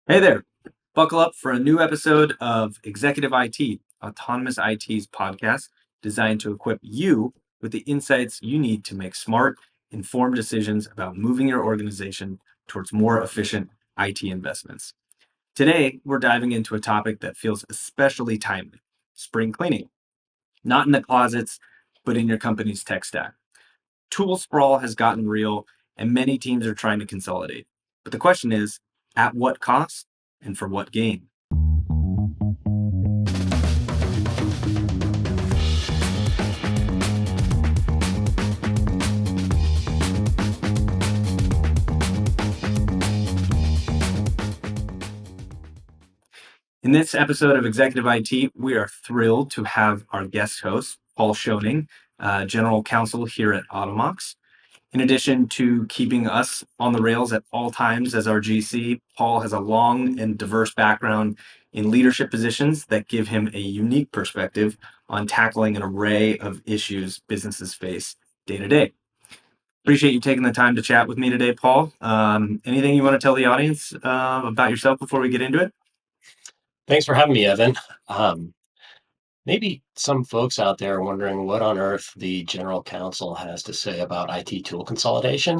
Hey there. Buckle up for a new episode of Executive IT, Autonomous IT's podcast designed to equip you with the insights you need to make smart, informed decisions about moving your organization towards more efficient IT investments. Today, we're diving into a topic that feels especially timely: spring cleaning, not in the closets, but in your company's tech stack. Tool sprawl has gotten real, and many teams are trying to consolidate. But the question is, at what cost and for what gain? In this episode of Executive IT, we are thrilled to have our guest host, Paul Shoning, General Counsel here at Automox. In addition to keeping us on the rails at all times as our GC, Paul has a long and diverse background in leadership positions that give him a unique perspective on tackling an array of issues businesses face day to day. Appreciate you taking the time to chat with me today, Paul. Anything you want to tell the audience about yourself before we get into it? Thanks for having me, Evan. Um, Maybe some folks out there are wondering what on earth the general counsel has to say about IT tool consolidation.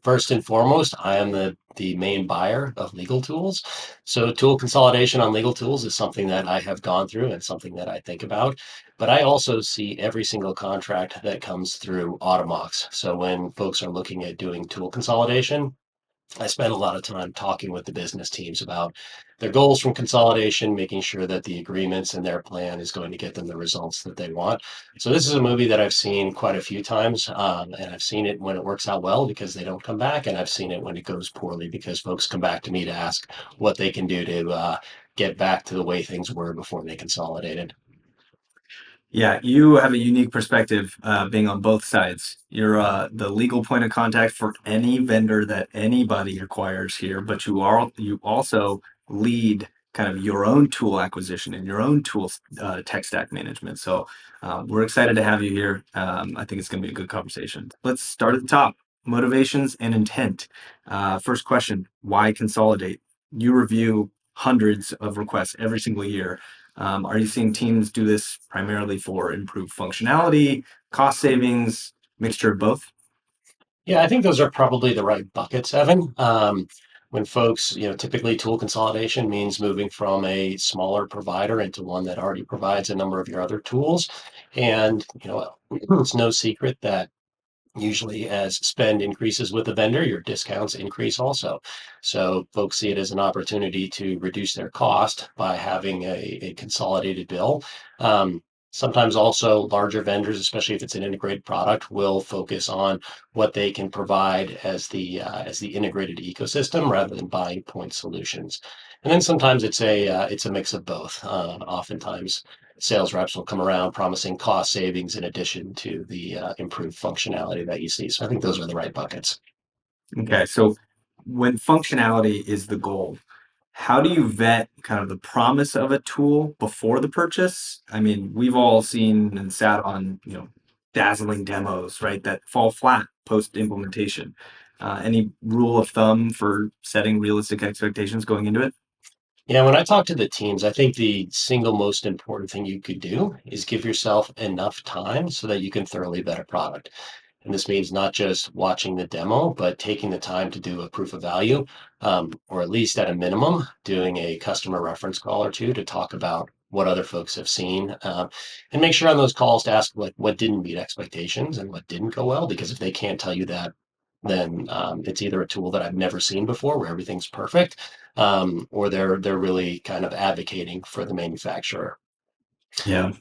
First and foremost, I am the main buyer of legal tools. So tool consolidation on legal tools is something that I have gone through and something that I think about. But I also see every single contract that comes through Automox. So when folks are looking at doing tool consolidation, I spend a lot of time talking with the business teams about their goals from consolidation, making sure that the agreements and their plan is going to get them the results that they want. So this is a movie that I've seen quite a few times, and I've seen it when it works out well because they don't come back, and I've seen it when it goes poorly because folks come back to me to ask what they can do to get back to the way things were before they consolidated. Yeah, you have a unique perspective being on both sides. You're the legal point of contact for any vendor that anybody acquires here, but you also lead kind of your own tool acquisition and your own tool tech stack management. So we're excited to have you here. I think it's going to be a good conversation. Let's start at the top. Motivations and intent. First question: why consolidate? You review hundreds of requests every single year. Are you seeing teams do this primarily for improved functionality, cost savings, mixture of both? Yeah, I think those are probably the right buckets, Evan. When folks, typically tool consolidation means moving from a smaller provider into one that already provides a number of your other tools. And, it's no secret that usually as spend increases with the vendor, your discounts increase also. So folks see it as an opportunity to reduce their cost by having a consolidated bill. Sometimes also larger vendors, especially if it's an integrated product, will focus on what they can provide as the integrated ecosystem rather than buying point solutions. And then sometimes it's a mix of both. Oftentimes sales reps will come around promising cost savings in addition to the improved functionality that you see. So I think those are the right buckets. Okay, so when functionality is the goal, how do you vet kind of the promise of a tool before the purchase? I mean, we've all seen and sat on, dazzling demos, right, that fall flat post implementation. Any rule of thumb for setting realistic expectations going into it? Yeah, when I talk to the teams, I think the single most important thing you could do is give yourself enough time so that you can thoroughly vet a product. And this means not just watching the demo, but taking the time to do a proof of value, or at least at a minimum, doing a customer reference call or two to talk about what other folks have seen, and make sure on those calls to ask what didn't meet expectations and what didn't go well. Because if they can't tell you that, then it's either a tool that I've never seen before, where everything's perfect, or they're really kind of advocating for the manufacturer. Yeah.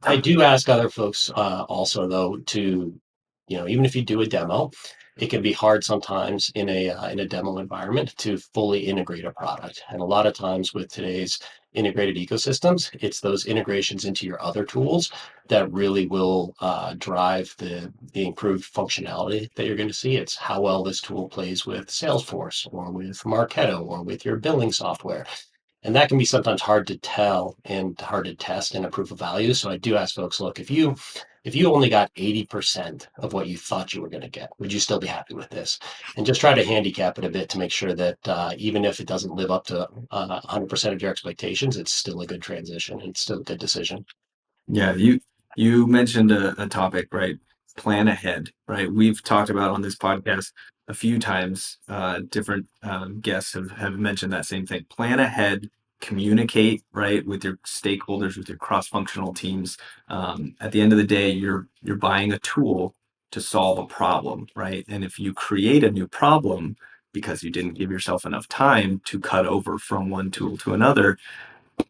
I do ask other folks also though to, even if you do a demo, it can be hard sometimes in a demo environment to fully integrate a product. And a lot of times with today's integrated ecosystems, it's those integrations into your other tools that really will drive the improved functionality that you're going to see. It's how well this tool plays with Salesforce or with Marketo or with your billing software. And that can be sometimes hard to tell and hard to test in a proof of value. So I do ask folks, look, if you if you only got 80% of what you thought you were going to get, would you still be happy with this? And just try to handicap it a bit to make sure that even if it doesn't live up to 100% of your expectations, it's still a good transition and it's still a good decision. Yeah, you mentioned a topic, right? Plan ahead, right? We've talked about on this podcast a few times. Different guests have mentioned that same thing. Plan ahead, communicate, right, with your stakeholders, with your cross-functional teams. At the end of the day, you're buying a tool to solve a problem, right? And if you create a new problem because you didn't give yourself enough time to cut over from one tool to another,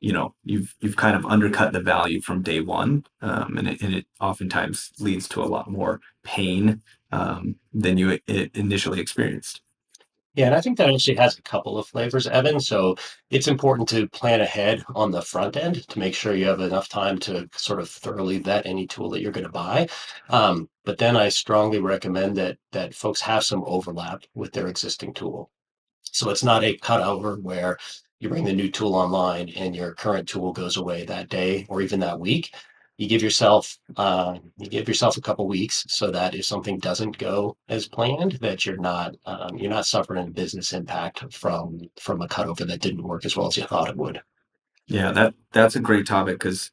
you've kind of undercut the value from day one, and it oftentimes leads to a lot more pain than you initially experienced. Yeah, and I think that actually has a couple of flavors, Evan. So it's important to plan ahead on the front end to make sure you have enough time to sort of thoroughly vet any tool that you're going to buy. But then I strongly recommend that folks have some overlap with their existing tool. So it's not a cutover where you bring the new tool online and your current tool goes away that day or even that week. You give yourself a couple weeks so that if something doesn't go as planned, that you're not suffering a business impact from a cutover that didn't work as well as you thought it would. Yeah, that's a great topic because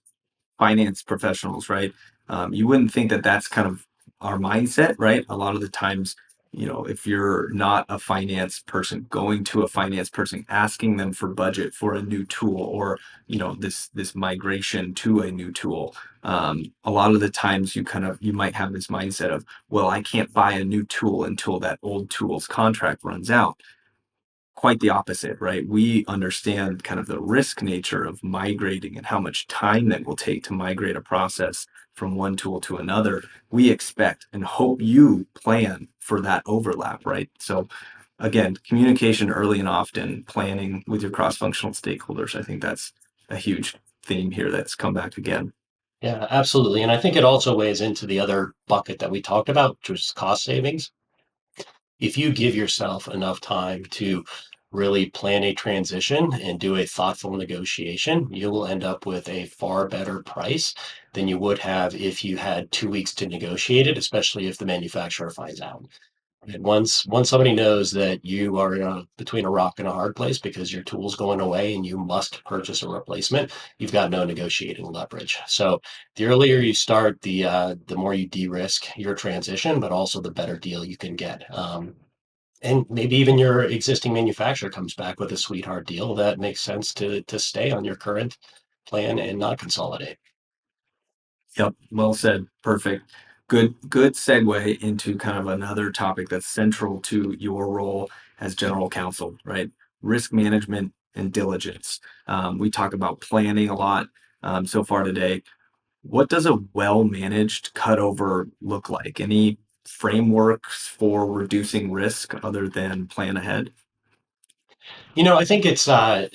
finance professionals, right? You wouldn't think that that's kind of our mindset, right? A lot of the times, if you're not a finance person, going to a finance person, asking them for budget for a new tool or, this migration to a new tool. A lot of the times you might have this mindset of, well, I can't buy a new tool until that old tool's contract runs out. Quite the opposite, right? We understand kind of the risk nature of migrating and how much time that will take to migrate a process from one tool to another. We expect and hope you plan for that overlap, right? So again, communication early and often, planning with your cross-functional stakeholders. I think that's a huge theme here that's come back again. Yeah, absolutely. And I think it also weighs into the other bucket that we talked about, which was cost savings. If you give yourself enough time to really plan a transition and do a thoughtful negotiation, you will end up with a far better price than you would have if you had 2 weeks to negotiate it, especially if the manufacturer finds out. And once somebody knows that you are between a rock and a hard place because your tool's going away and you must purchase a replacement, you've got no negotiating leverage. So the earlier you start, the more you de-risk your transition, but also the better deal you can get. And maybe even your existing manufacturer comes back with a sweetheart deal that makes sense to stay on your current plan and not consolidate. Yep, well said. Perfect. Good segue into kind of another topic that's central to your role as general counsel, right? Risk management and diligence. We talk about planning a lot so far today. What does a well-managed cutover look like? Any frameworks for reducing risk other than plan ahead? I think it's the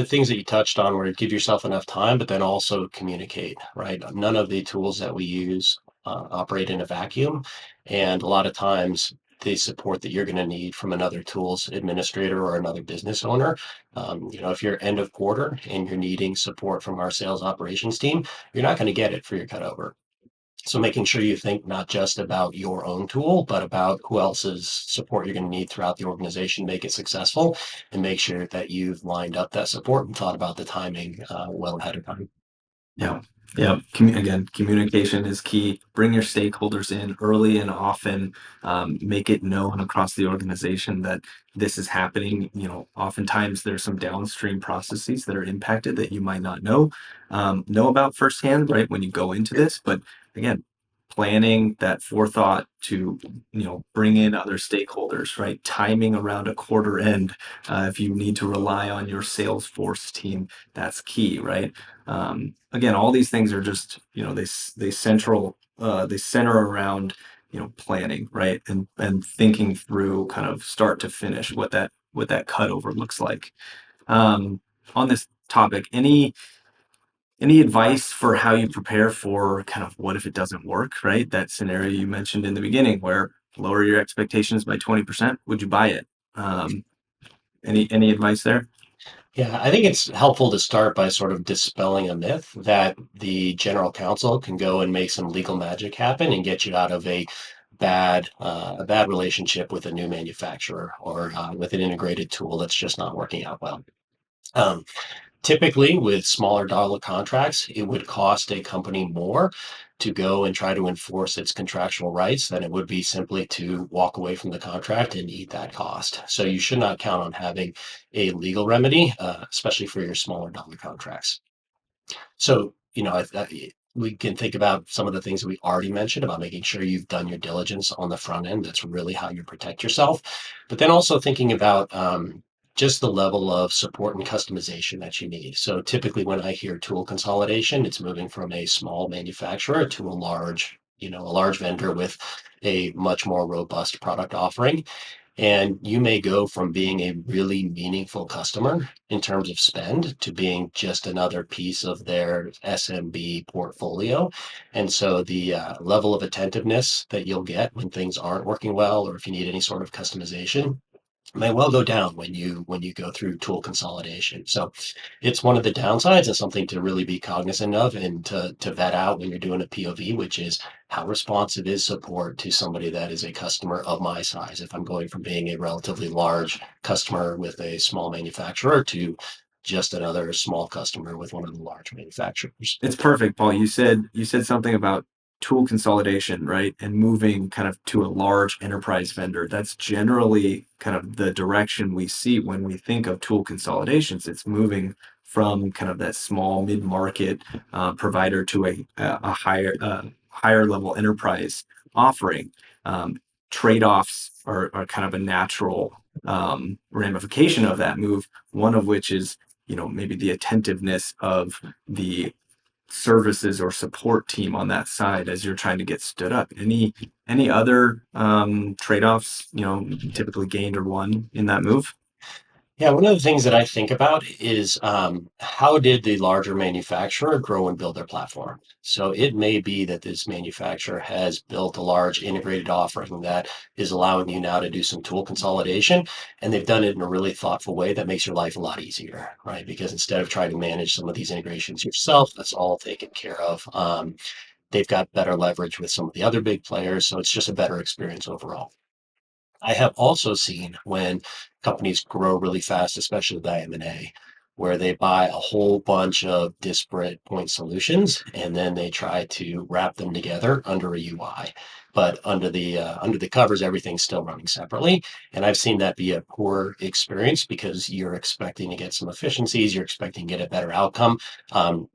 things that you touched on where give yourself enough time, but then also communicate, right? None of the tools that we use operate in a vacuum. And a lot of times, the support that you're going to need from another tools administrator or another business owner. If you're end of quarter and you're needing support from our sales operations team, you're not going to get it for your cutover. So making sure you think not just about your own tool, but about who else's support you're going to need throughout the organization to make it successful, and make sure that you've lined up that support and thought about the timing well ahead of time. Yeah. Yeah. Again, communication is key. Bring your stakeholders in early and often. Make it known across the organization that this is happening. Oftentimes there's some downstream processes that are impacted that you might not know about firsthand, right? When you go into this, but again, planning that forethought to, bring in other stakeholders, right? Timing around a quarter end. If you need to rely on your Salesforce team, that's key, right? Again, all these things are just, they center around, planning, right? And thinking through kind of start to finish what that cutover looks like. Um, on this topic, any advice for how you prepare for kind of what if it doesn't work, right? That scenario you mentioned in the beginning where lower your expectations by 20%, would you buy it? Any advice there? Yeah, I think it's helpful to start by sort of dispelling a myth that the general counsel can go and make some legal magic happen and get you out of a bad relationship with a new manufacturer or with an integrated tool that's just not working out well. Um, Typically, with smaller dollar contracts, it would cost a company more to go and try to enforce its contractual rights than it would be simply to walk away from the contract and eat that cost. So you should not count on having a legal remedy, especially for your smaller dollar contracts. So, we can think about some of the things that we already mentioned about making sure you've done your diligence on the front end. That's really how you protect yourself. But then also thinking about just the level of support and customization that you need. So typically, when I hear tool consolidation, it's moving from a small manufacturer to a large vendor with a much more robust product offering. And you may go from being a really meaningful customer in terms of spend to being just another piece of their SMB portfolio. And so the level of attentiveness that you'll get when things aren't working well, or if you need any sort of customization, may well go down when you go through tool consolidation. So it's one of the downsides and something to really be cognizant of and to vet out when you're doing a POV, which is how responsive is support to somebody that is a customer of my size. If I'm going from being a relatively large customer with a small manufacturer to just another small customer with one of the large manufacturers. It's perfect, Paul. You said something about tool consolidation, right? And moving kind of to a large enterprise vendor. That's generally kind of the direction we see when we think of tool consolidations. It's moving from kind of that small mid-market provider to a higher level enterprise offering. Um, Trade-offs are kind of a natural ramification of that move. One of which is, maybe the attentiveness of the services or support team on that side as you're trying to get stood up. Any other trade-offs, typically gained or won in that move? Yeah, one of the things that I think about is how did the larger manufacturer grow and build their platform? So it may be that this manufacturer has built a large integrated offering that is allowing you now to do some tool consolidation, and they've done it in a really thoughtful way that makes your life a lot easier, right? Because instead of trying to manage some of these integrations yourself, that's all taken care of. They've got better leverage with some of the other big players, so it's just a better experience overall. I have also seen when companies grow really fast, especially by M&A, where they buy a whole bunch of disparate point solutions and then they try to wrap them together under a UI. But under the covers, everything's still running separately. And I've seen that be a poor experience because you're expecting to get some efficiencies, you're expecting to get a better outcome.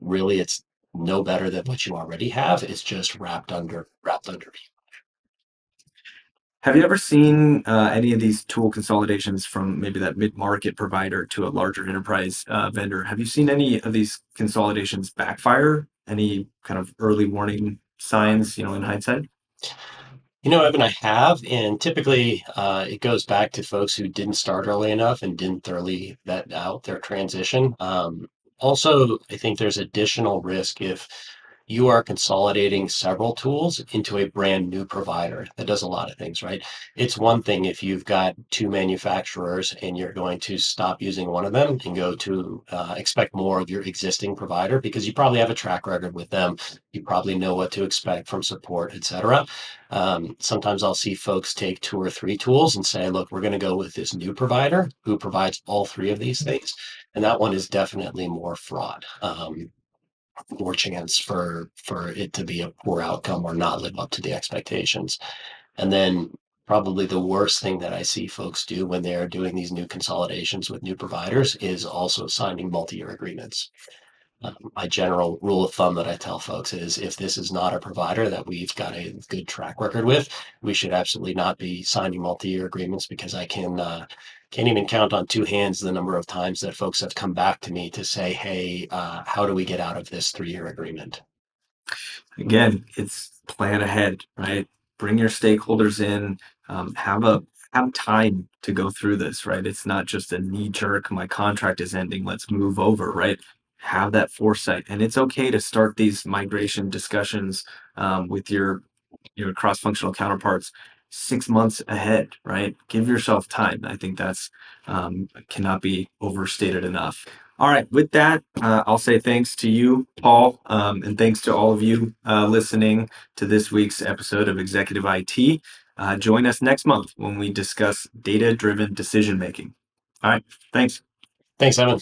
Really, it's no better than what you already have. It's just wrapped under. Have you ever seen any of these tool consolidations from maybe that mid-market provider to a larger enterprise vendor? Have you seen any of these consolidations backfire? Any kind of early warning signs, in hindsight? Evan, I have, and typically it goes back to folks who didn't start early enough and didn't thoroughly vet out their transition. Also, I think there's additional risk if you are consolidating several tools into a brand new provider that does a lot of things, right? It's one thing if you've got two manufacturers and you're going to stop using one of them and go to expect more of your existing provider because you probably have a track record with them. You probably know what to expect from support, et cetera. Sometimes I'll see folks take two or three tools and say, look, we're going to go with this new provider who provides all three of these things. And that one is definitely more fraud, more chance for it to be a poor outcome or not live up to the expectations. And then probably the worst thing that I see folks do when they're doing these new consolidations with new providers is also signing multi-year agreements. My general rule of thumb that I tell folks is if this is not a provider that we've got a good track record with, we should absolutely not be signing multi-year agreements because I can't even count on two hands the number of times that folks have come back to me to say, "Hey, how do we get out of this 3-year agreement?" Again, it's plan ahead, right? Bring your stakeholders in, have time to go through this, right? It's not just a knee jerk, my contract is ending, let's move over, right? Have that foresight. And it's okay to start these migration discussions with your cross-functional counterparts 6 months ahead, right? Give yourself time. I think that's cannot be overstated enough. All right, with that, I'll say thanks to you, Paul, and thanks to all of you listening to this week's episode of Executive IT. Join us next month when we discuss data driven decision making. All right, thanks. Thanks, Evan.